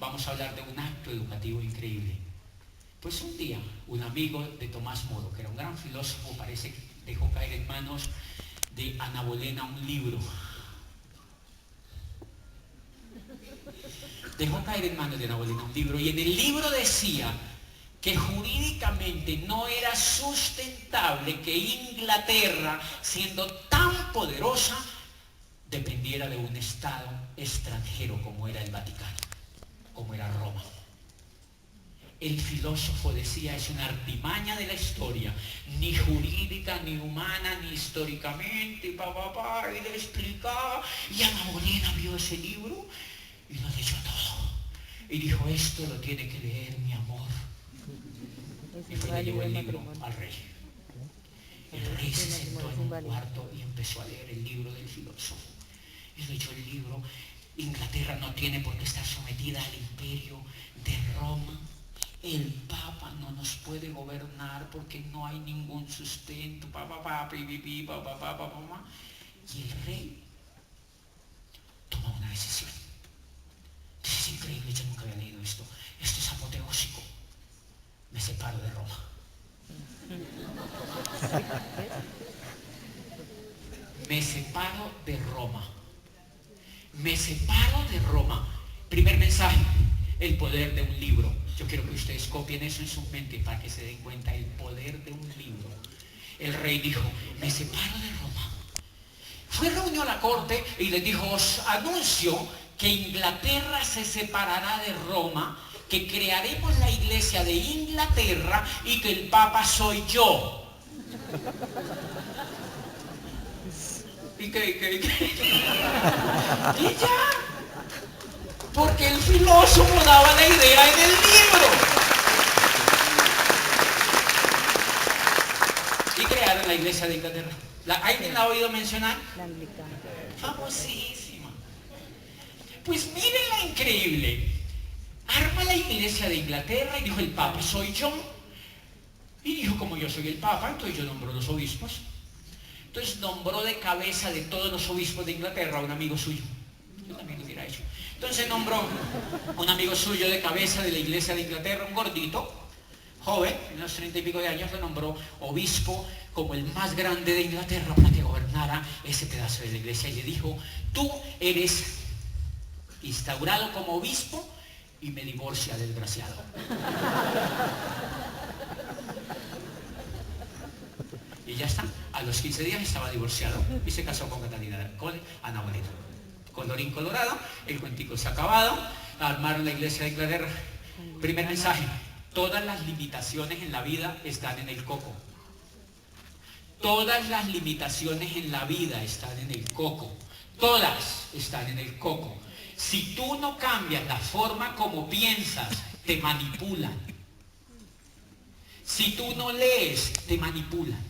vamos a hablar de un acto educativo increíble. Pues un día, un amigo de Tomás Moro, que era un gran filósofo, parece que dejó caer en manos de Ana Bolena un libro. Dejó caer en manos de Ana Bolena un libro, y en el libro decía que jurídicamente no era sustentable que Inglaterra, siendo tan poderosa, dependiera de un estado extranjero como era el Vaticano, como era Roma. El filósofo decía, es una artimaña de la historia, ni jurídica, ni humana, ni históricamente, y le explicaba, y Ana Bolena vio ese libro y lo leyó todo. Y dijo, esto lo tiene que leer mi amor. Y fue y le llevó el libro al rey. El rey se sentó en un cuarto y empezó a leer el libro del filósofo. Y leyó el libro. Inglaterra no tiene por qué estar sometida al imperio de Roma. El Papa no nos puede gobernar porque no hay ningún sustento. Y el rey toma una decisión. Dice, es increíble, yo nunca había leído esto. Esto es apoteósico. Me separo de Roma. Me separo de Roma. Me separo de Roma. Primer mensaje, el poder de un libro. Yo quiero que ustedes copien eso en su mente para que se den cuenta el poder de un libro. El rey dijo, me separo de Roma. Fue, reunió a la corte y les dijo, os anuncio que Inglaterra se separará de Roma, que crearemos la iglesia de Inglaterra y que el Papa soy yo. ¿Y qué? Y ya. Porque el filósofo daba la idea en el libro. Y crearon la iglesia de Inglaterra. ¿Alguien la ha oído mencionar? La anglicana. Famosísima. Pues miren la increíble. Arma la iglesia de Inglaterra y dijo, el Papa soy yo. Y dijo, como yo soy el Papa, entonces yo nombro los obispos. Entonces nombró de cabeza de todos los obispos de Inglaterra a un amigo suyo. Yo también lo hubiera hecho. Entonces nombró un amigo suyo de cabeza de la iglesia de Inglaterra, un gordito, joven, en los 30 y pico de años, lo nombró obispo como el más grande de Inglaterra para que gobernara ese pedazo de la iglesia. Y le dijo, tú eres instaurado como obispo y me divorcia, desgraciado. Y ya está, a los 15 días estaba divorciado y se casó con Ana Bolena. Colorín colorado, el cuentico se ha acabado, armaron la iglesia de Inglaterra. Primer mensaje, todas las limitaciones en la vida están en el coco. Todas las limitaciones en la vida están en el coco. Todas están en el coco. Si tú no cambias la forma como piensas, te manipulan. Si tú no lees, te manipulan.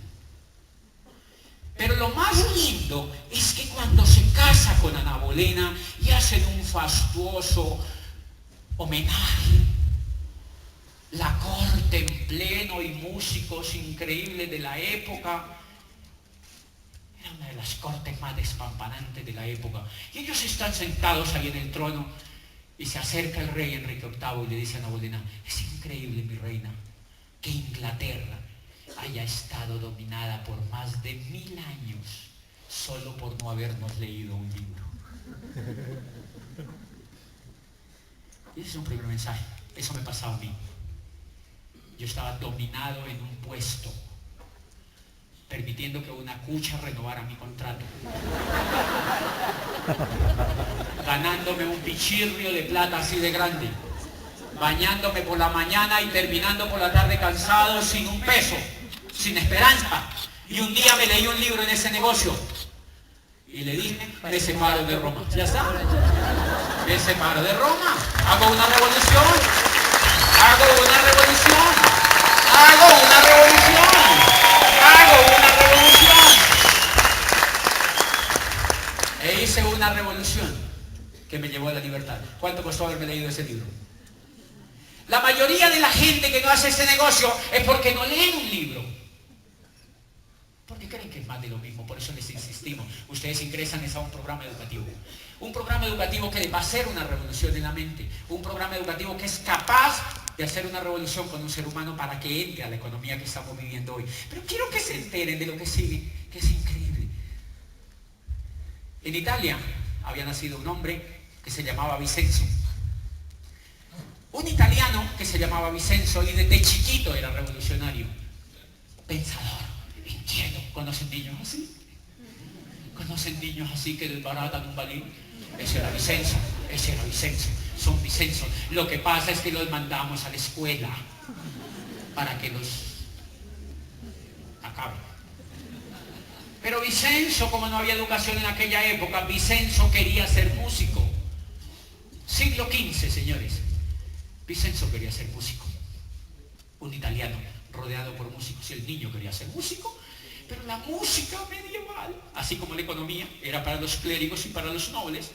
Pero lo más lindo es que cuando se casa con Ana Bolena y hacen un fastuoso homenaje, la corte en pleno y músicos increíbles de la época, era una de las cortes más despampanantes de la época, y ellos están sentados ahí en el trono y se acerca el rey Enrique VIII y le dice a Ana Bolena, es increíble, mi reina, que Inglaterra haya estado dominada por más de 1000 años solo por no habernos leído un libro. Y ese es un primer mensaje. Eso me pasaba a mí. Yo estaba dominado en un puesto, permitiendo que una cucha renovara mi contrato, ganándome un pichirrio de plata así de grande, bañándome por la mañana y terminando por la tarde cansado, sin un peso, sin esperanza. Y un día me leí un libro en ese negocio y le dije, me separo de Roma. Ya está, me separo de Roma, hago una revolución, hago una revolución, hago una revolución, hago una revolución. E hice una revolución que me llevó a la libertad. ¿Cuánto costó haberme leído ese libro? La mayoría de la gente que no hace ese negocio es porque no lee un libro. Porque creen que es más de lo mismo, por eso les insistimos. Ustedes ingresan a un programa educativo. Un programa educativo que va a hacer una revolución en la mente. Un programa educativo que es capaz de hacer una revolución con un ser humano para que entre a la economía que estamos viviendo hoy. Pero quiero que se enteren de lo que sigue, que es increíble. En Italia había nacido un hombre que se llamaba Vicenzo. Un italiano que se llamaba Vicenzo y desde chiquito era revolucionario. Pensador, inquieto. ¿Conocen niños así? ¿Conocen niños así que desbaratan un balín? Ese era Vicenzo, ese era Vicenzo. Son Vicenzo. Lo que pasa es que los mandamos a la escuela para que los acaben. Pero Vicenzo, como no había educación en aquella época, Vicenzo quería ser músico. Siglo XV, señores. Vicenzo quería ser músico. Un italiano rodeado por músicos. Y el niño quería ser músico. Pero la música medieval, así como la economía, era para los clérigos y para los nobles.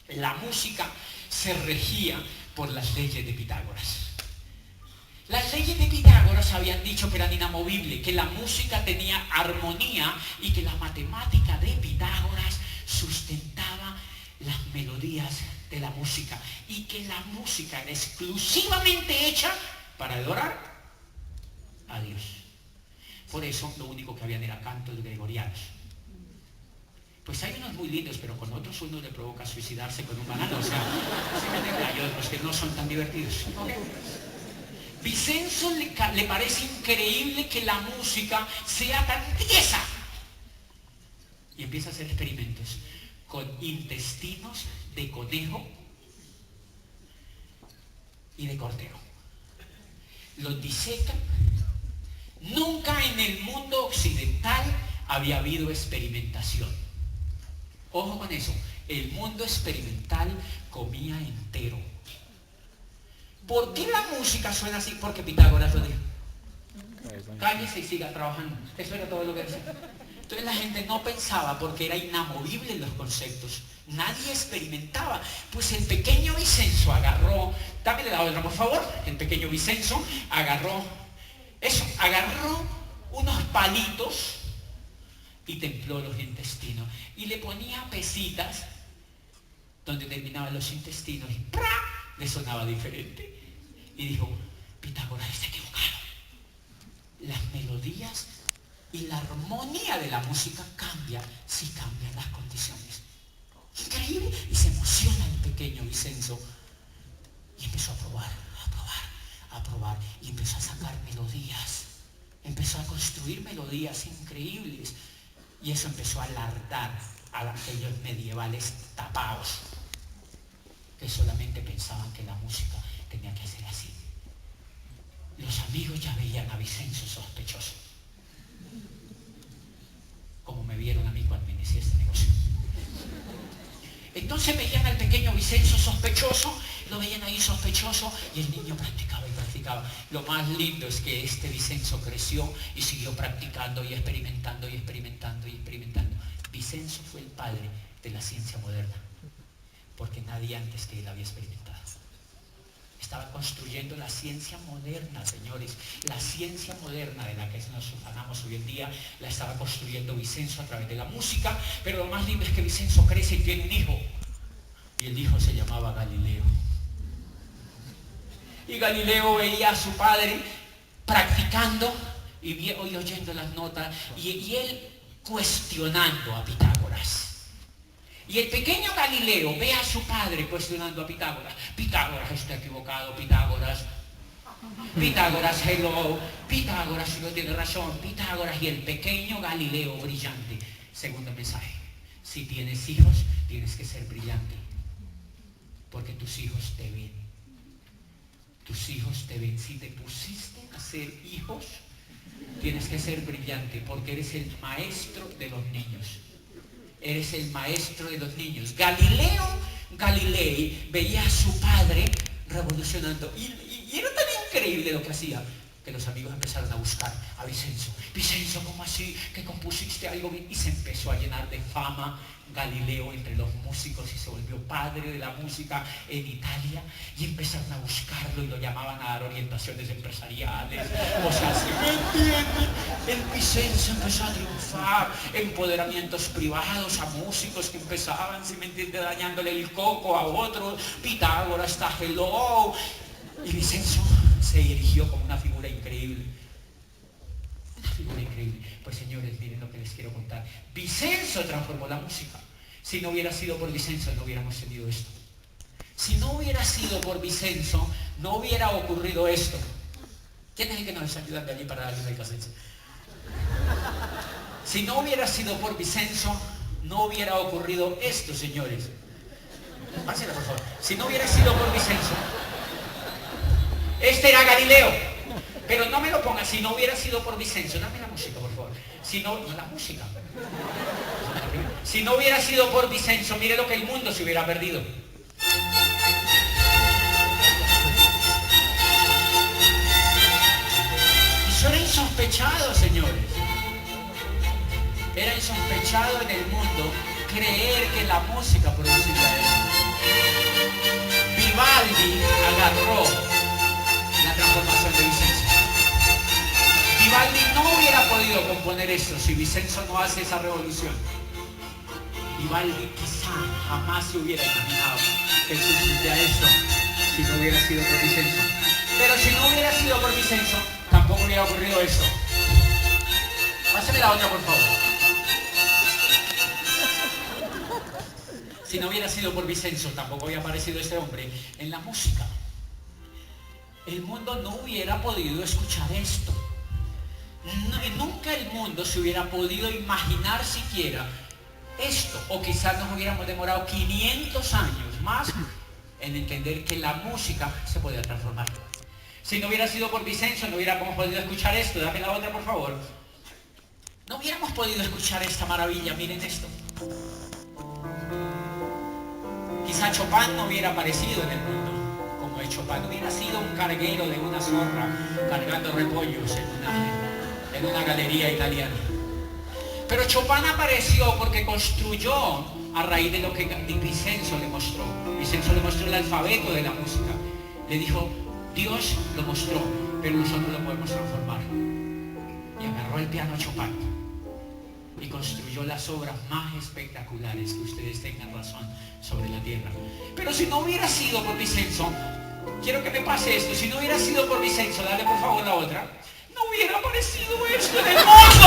La música se regía por las leyes de Pitágoras. Las leyes de Pitágoras habían dicho que eran inamovibles, que la música tenía armonía y que la matemática de Pitágoras sustentaba las melodías de la música y que la música era exclusivamente hecha para adorar a Dios. Por eso lo único que habían era cantos gregorianos. Pues hay unos muy lindos, pero con otros uno le provoca suicidarse con un banano. O sea, hay otros que no son tan divertidos. Vicenzo le parece increíble que la música sea tan tiesa. Y empieza a hacer experimentos con intestinos de conejo y de cordero. Los disecan. Nunca en el mundo occidental había habido experimentación. Ojo con eso, el mundo experimental comía entero. ¿Por qué la música suena así? Porque Pitágoras lo dijo. Cállese y siga trabajando. Eso era todo lo que decía. Entonces la gente no pensaba porque era inamovible los conceptos. Nadie experimentaba. Pues el pequeño Vicenzo agarró, dame la otra por favor, el pequeño Vicenzo agarró unos palitos y templó los intestinos y le ponía pesitas donde terminaban los intestinos y ¡pra! Le sonaba diferente y dijo, Pitágoras está equivocado. Las melodías y la armonía de la música cambian si cambian las condiciones. Increíble. Y se emociona el pequeño Vicenzo y empezó a probar y empezó a sacar melodías. Empezó a construir melodías increíbles. Y eso empezó a alardar a aquellos medievales tapados que solamente pensaban que la música tenía que ser así. Los amigos ya veían a Vicenzo sospechoso, como me vieron a mí cuando inicié este negocio. Entonces veían al pequeño Vicenzo sospechoso, lo veían ahí sospechoso y el niño practicaba y practicaba. Lo más lindo es que este Vicenzo creció y siguió practicando y experimentando y experimentando y experimentando. Vicenzo fue el padre de la ciencia moderna, porque nadie antes que él había experimentado. Estaba construyendo la ciencia moderna, señores. La ciencia moderna de la que nos ufanamos hoy en día, la estaba construyendo Vicenzo a través de la música, pero lo más lindo es que Vicenzo crece y tiene un hijo. Y el hijo se llamaba Galileo. Y Galileo veía a su padre practicando y oyendo las notas, y él cuestionando a Pitágoras. Y el pequeño Galileo ve a su padre cuestionando a Pitágoras. Pitágoras está equivocado, Pitágoras, hello, Pitágoras no tiene razón, Pitágoras. Y el pequeño Galileo brillante. Segundo mensaje, si tienes hijos, tienes que ser brillante, porque tus hijos te ven. Tus hijos te ven. Si te pusiste a ser hijos, tienes que ser brillante, porque eres el maestro de los niños. Eres el maestro de los niños. Galilei veía a su padre revolucionando. Y era tan increíble lo que hacía. que los amigos empezaron a buscar a Vicenzo. Vicenzo, ¿cómo así? ¿Que compusiste algo bien? Y se empezó a llenar de fama Galileo entre los músicos y se volvió padre de la música en Italia, y empezaron a buscarlo y lo llamaban a dar orientaciones empresariales. O sea, ¿sí me entienden? El Vicenzo empezó a triunfar, empoderamientos privados a músicos que empezaban, ¿sí me entiende?, dañándole el coco a otros. Pitágoras está hello. Y Vicenzo se erigió como una figura increíble. Una figura increíble. Pues señores, miren lo que les quiero contar. Vicenzo transformó la música. Si no hubiera sido por Vicenzo, no hubiéramos tenido esto. Si no hubiera sido por Vicenzo, no hubiera ocurrido esto. ¿Quién es el que nos ayuda de allí para darle el cassette? Si no hubiera sido por Vicenzo, no hubiera ocurrido esto, señores. Pásela, por favor. Si no hubiera sido por Vicenzo, este era Galileo. Pero no me lo pongas, si no hubiera sido por Vicenzo. Dame la música, por favor. Si no la música. Si no hubiera sido por Vicenzo, mire lo que el mundo se hubiera perdido. Eso era insospechado, señores. Era insospechado en el mundo creer que la música producía eso. Vivaldi agarró la transformación de Vicenzo. Vivaldi no hubiera podido componer esto si Vicenzo no hace esa revolución. Vivaldi quizá jamás se hubiera imaginado que existía esto si no hubiera sido por Vicenzo. Pero si no hubiera sido por Vicenzo, tampoco hubiera ocurrido esto. Pásame la otra, por favor. Si no hubiera sido por Vicenzo, tampoco había aparecido este hombre en la música. El mundo no hubiera podido escuchar esto. Nunca el mundo se hubiera podido imaginar siquiera esto. O quizás nos hubiéramos demorado 500 años más en entender que la música se podía transformar. Si no hubiera sido por Vicenzo, no hubiéramos podido escuchar esto. Dame la otra, por favor. No hubiéramos podido escuchar esta maravilla. Miren esto. Quizá Chopin no hubiera aparecido en el mundo como de Chopin. Hubiera sido un carguero de una zorra cargando repollos en una galería italiana. Pero Chopin apareció porque construyó a raíz de lo que Vicenzo le mostró. Vicenzo le mostró el alfabeto de la música. Le dijo, Dios lo mostró, pero nosotros lo podemos transformar. Y agarró el piano Chopin y construyó las obras más espectaculares que ustedes tengan razón sobre la tierra. Pero si no hubiera sido por Vicenzo, quiero que me pase esto, si no hubiera sido por Vicenzo, dale por favor la otra, no hubiera aparecido esto en el mundo.